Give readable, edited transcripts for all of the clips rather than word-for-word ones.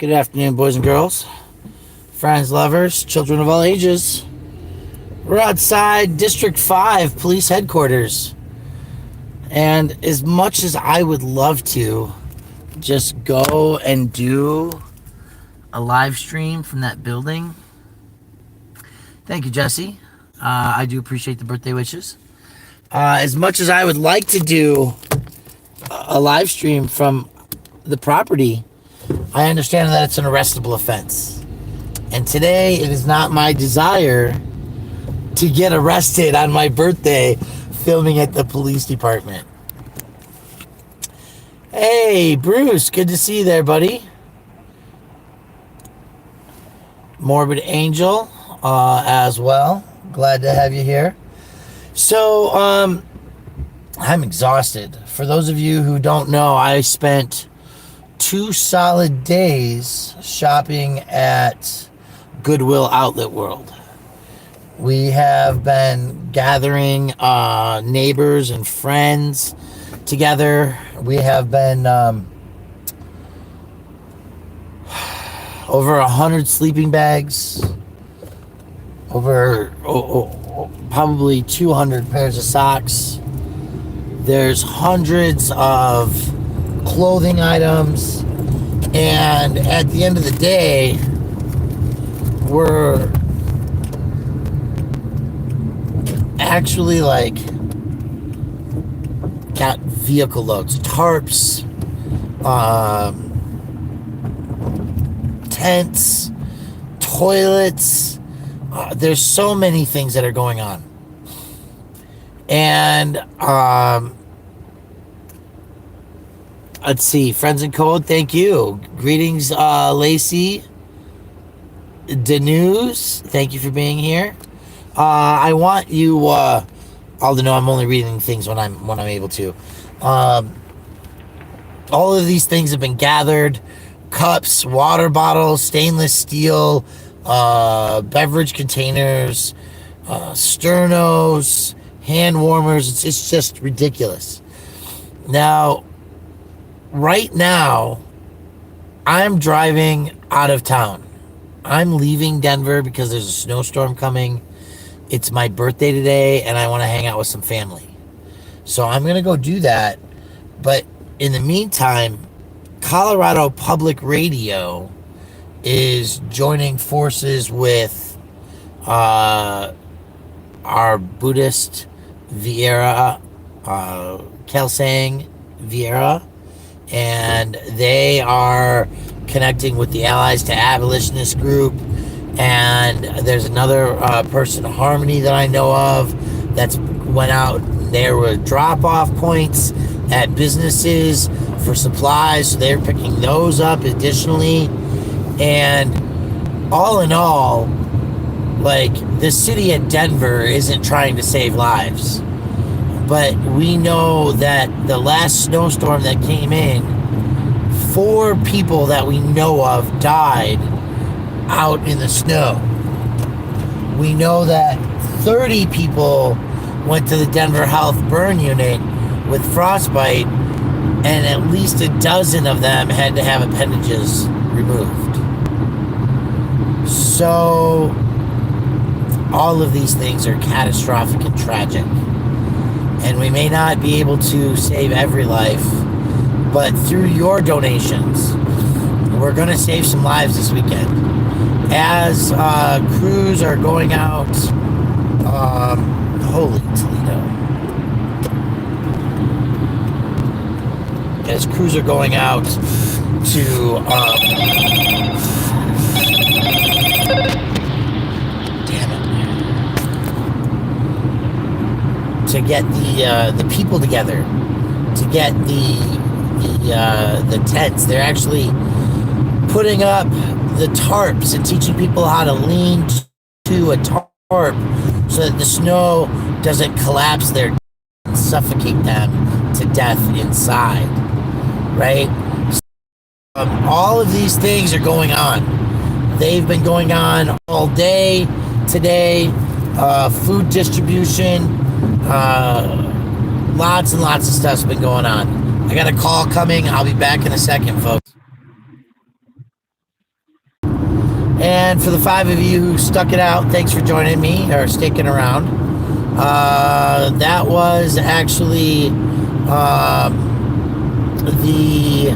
Good afternoon, boys and girls, friends, lovers, children of all ages. We're outside District 5 Police Headquarters. And as much as I would love to just go and do a live stream from that building, thank you, Jesse. I do appreciate the birthday wishes. As much as I would like to do a live stream from the property, I understand that it's an arrestable offense. And today it is not my desire to get arrested on my birthday filming at the police department. Hey, Bruce, good to see you there, buddy. Morbid Angel as well. Glad to have you here. So, I'm exhausted. For those of you who don't know, I spent 2 solid days shopping at Goodwill Outlet World. We have been gathering neighbors and friends together. We have been over 100 sleeping bags, over probably 200 pairs of socks. There's hundreds of clothing items, and at the end of the day, we're actually got vehicle loads, tarps, tents, toilets. There's so many things that are going on. And let's see, Friends in Code, thank you. Greetings, Lacey Denuse, thank you for being here. I want you all to know I'm only reading things when I'm able to. All of these things have been gathered: cups, water bottles, stainless steel, beverage containers, sternos, hand warmers. It's just ridiculous. Now, right now, I'm driving out of town. I'm leaving Denver because there's a snowstorm coming. It's my birthday today, and I want to hang out with some family. So I'm going to go do that. But in the meantime, Colorado Public Radio is joining forces with our Buddhist Vieira, Kelsang Vieira, and they are connecting with the Allies to Abolitionist group. And there's another person, Harmony, that I know of that's went out. There were drop-off points at businesses for supplies, so they're picking those up additionally. And all in all, the city of Denver isn't trying to save lives. But we know that the last snowstorm that came in, 4 people that we know of died out in the snow. We know that 30 people went to the Denver Health burn unit with frostbite, and at least a dozen of them had to have appendages removed. So all of these things are catastrophic and tragic, and we may not be able to save every life, but through your donations, we're going to save some lives this weekend. As crews are going out, holy Toledo. As crews are going out to, damn it, to get the people together, to get the tents. They're actually putting up the tarps and teaching people how to lean to a tarp so that the snow doesn't collapse there and suffocate them to death inside, right? All of these things are going on. They've been going on all day today. Food distribution, lots and lots of stuff's been going on. I got a call coming. I'll be back in a second, folks. And for the 5 of you who stuck it out, thanks for joining me or sticking around. That was actually the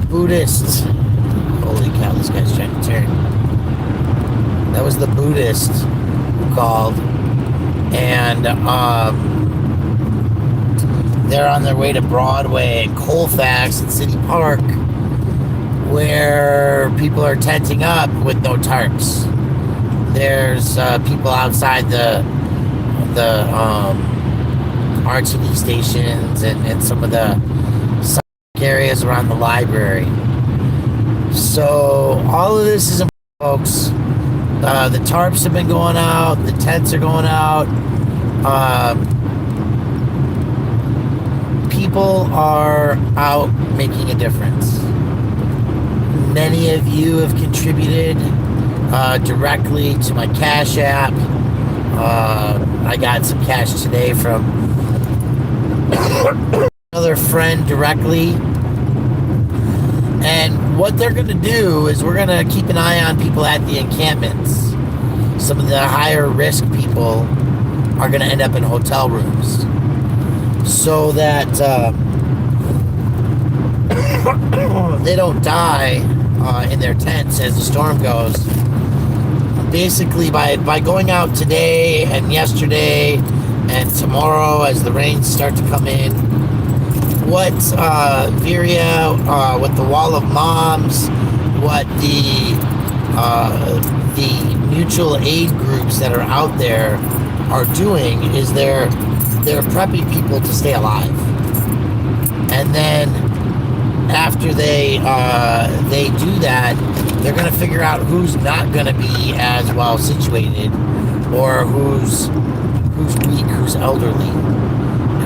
Buddhist. Holy cow, this guy's trying to turn. That was the Buddhist who called. And they're on their way to Broadway and Colfax and City Park, where people are tenting up with no tarps. There's people outside the RTD stations and some of the areas around the library. So all of this is important, folks. The tarps have been going out. The tents are going out. People are out making a difference. Many of you have contributed directly to my Cash App. I got some cash today from another friend directly. And what they're going to do is we're going to keep an eye on people at the encampments. Some of the higher risk people are going to end up in hotel rooms so that they don't die in their tents as the storm goes. Basically, by going out today and yesterday and tomorrow as the rains start to come in, what Viria, what the Wall of Moms, what the mutual aid groups that are out there are doing is they're prepping people to stay alive. And then after they do that, they're going to figure out who's not going to be as well situated, or who's weak, who's elderly,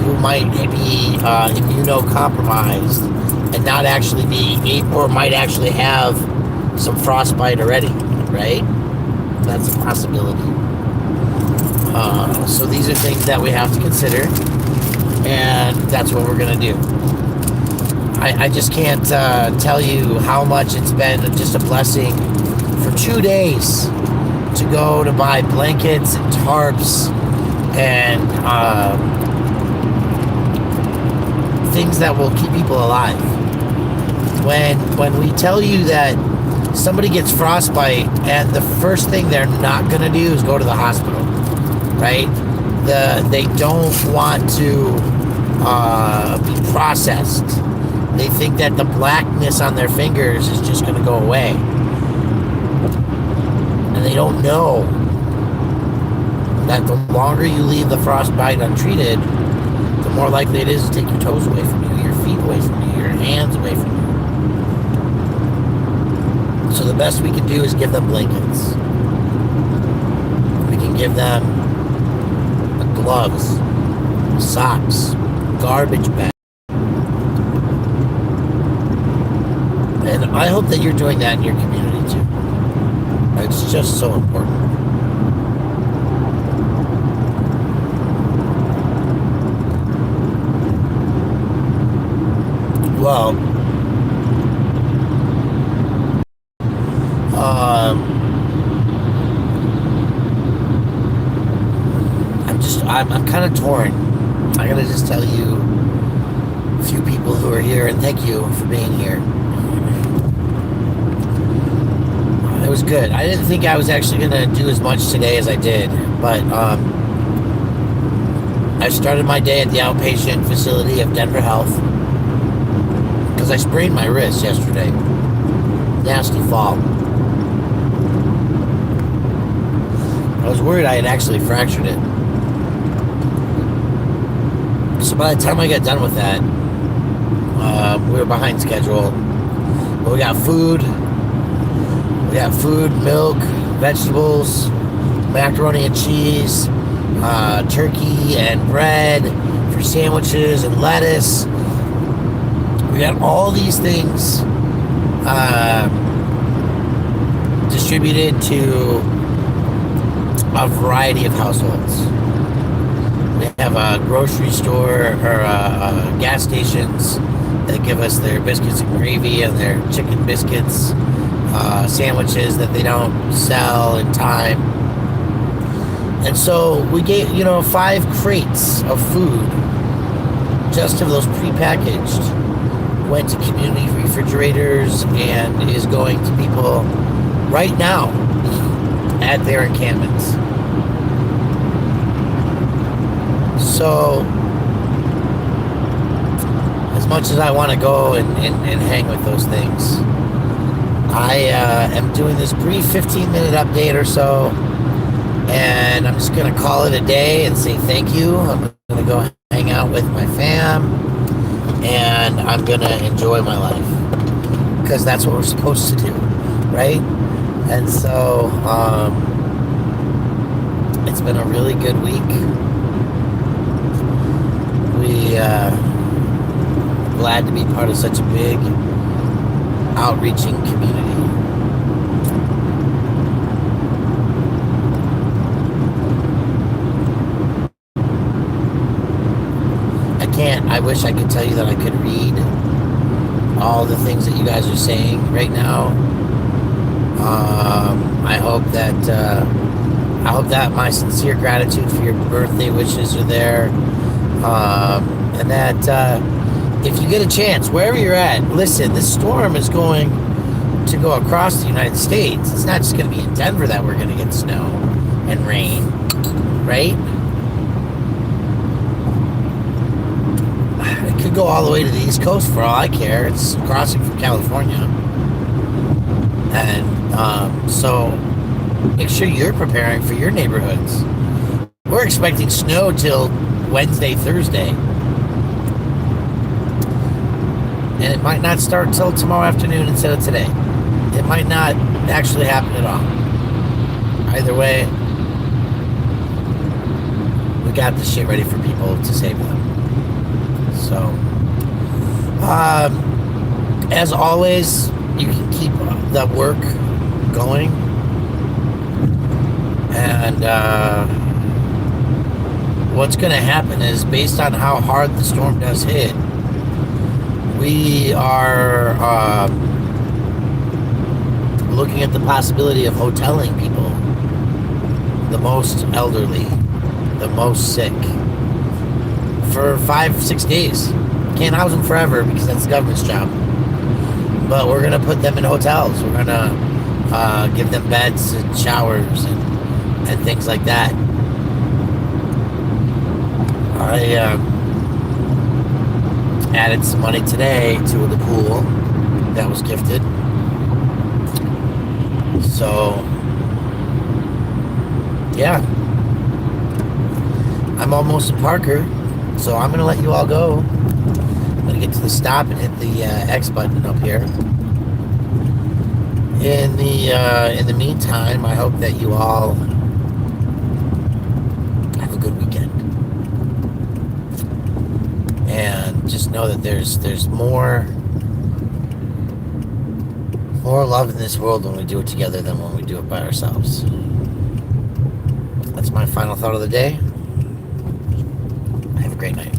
who might be immunocompromised and not actually be, or might actually have some frostbite already, right? That's a possibility. So these are things that we have to consider, and that's what we're going to do. I just can't tell you how much it's been just a blessing for 2 days to go to buy blankets and tarps and things that will keep people alive. When we tell you that somebody gets frostbite and the first thing they're not going to do is go to the hospital, right? They don't want to be processed. They think that the blackness on their fingers is just going to go away. And they don't know that the longer you leave the frostbite untreated, the more likely it is to take your toes away from you, your feet away from you, your hands away from you. So the best we can do is give them blankets. We can give them gloves, socks, garbage bags. And I hope that you're doing that in your community too. It's just so important. Well, I'm kind of torn. I gotta just tell you a few people who are here, and thank you for being here. It was good. I didn't think I was actually gonna do as much today as I did, but I started my day at the outpatient facility of Denver Health because I sprained my wrist yesterday. Nasty fall. I was worried I had actually fractured it. So by the time I got done with that, we were behind schedule. But we got food. We got food, milk, vegetables, macaroni and cheese, turkey and bread for sandwiches and lettuce. We got all these things distributed to a variety of households. We have a grocery store or gas stations that give us their biscuits and gravy and their chicken biscuits. sandwiches that they don't sell in time. And so we gave, 5 crates of food, just of those prepackaged, went to community refrigerators and is going to people right now at their encampments. So, as much as I want to go and hang with those things, I am doing this brief 15-minute update or so, and I'm just going to call it a day and say thank you. I'm going to go hang out with my fam, and I'm going to enjoy my life, because that's what we're supposed to do, right? And so, it's been a really good week. Glad to be part of such a big outreaching community. I wish I could tell you that I could read all the things that you guys are saying right now. I hope that my sincere gratitude for your birthday wishes are there. And that if you get a chance, wherever you're at, listen, this storm is going to go across the United States. It's not just going to be in Denver that we're going to get snow and rain, right? It could go all the way to the East Coast for all I care. It's crossing from California. And so make sure you're preparing for your neighborhoods. We're expecting snow till Wednesday, Thursday. And it might not start till tomorrow afternoon instead of today. It might not actually happen at all. Either way, we got this shit ready for people to save them. So, as always, you can keep the work going. And what's going to happen is, based on how hard the storm does hit, we are looking at the possibility of hoteling people, the most elderly, the most sick, for 5-6 days. Can't house them forever because that's the government's job. But we're going to put them in hotels. We're going to give them beds and showers and things like that. I added some money today to the pool that was gifted. So, yeah. I'm almost in Parker, so I'm going to let you all go. I'm going to get to the stop and hit the X button up here. In the meantime, I hope that you all have a good weekend. And just know that there's more love in this world when we do it together than when we do it by ourselves. That's my final thought of the day. Have a great night.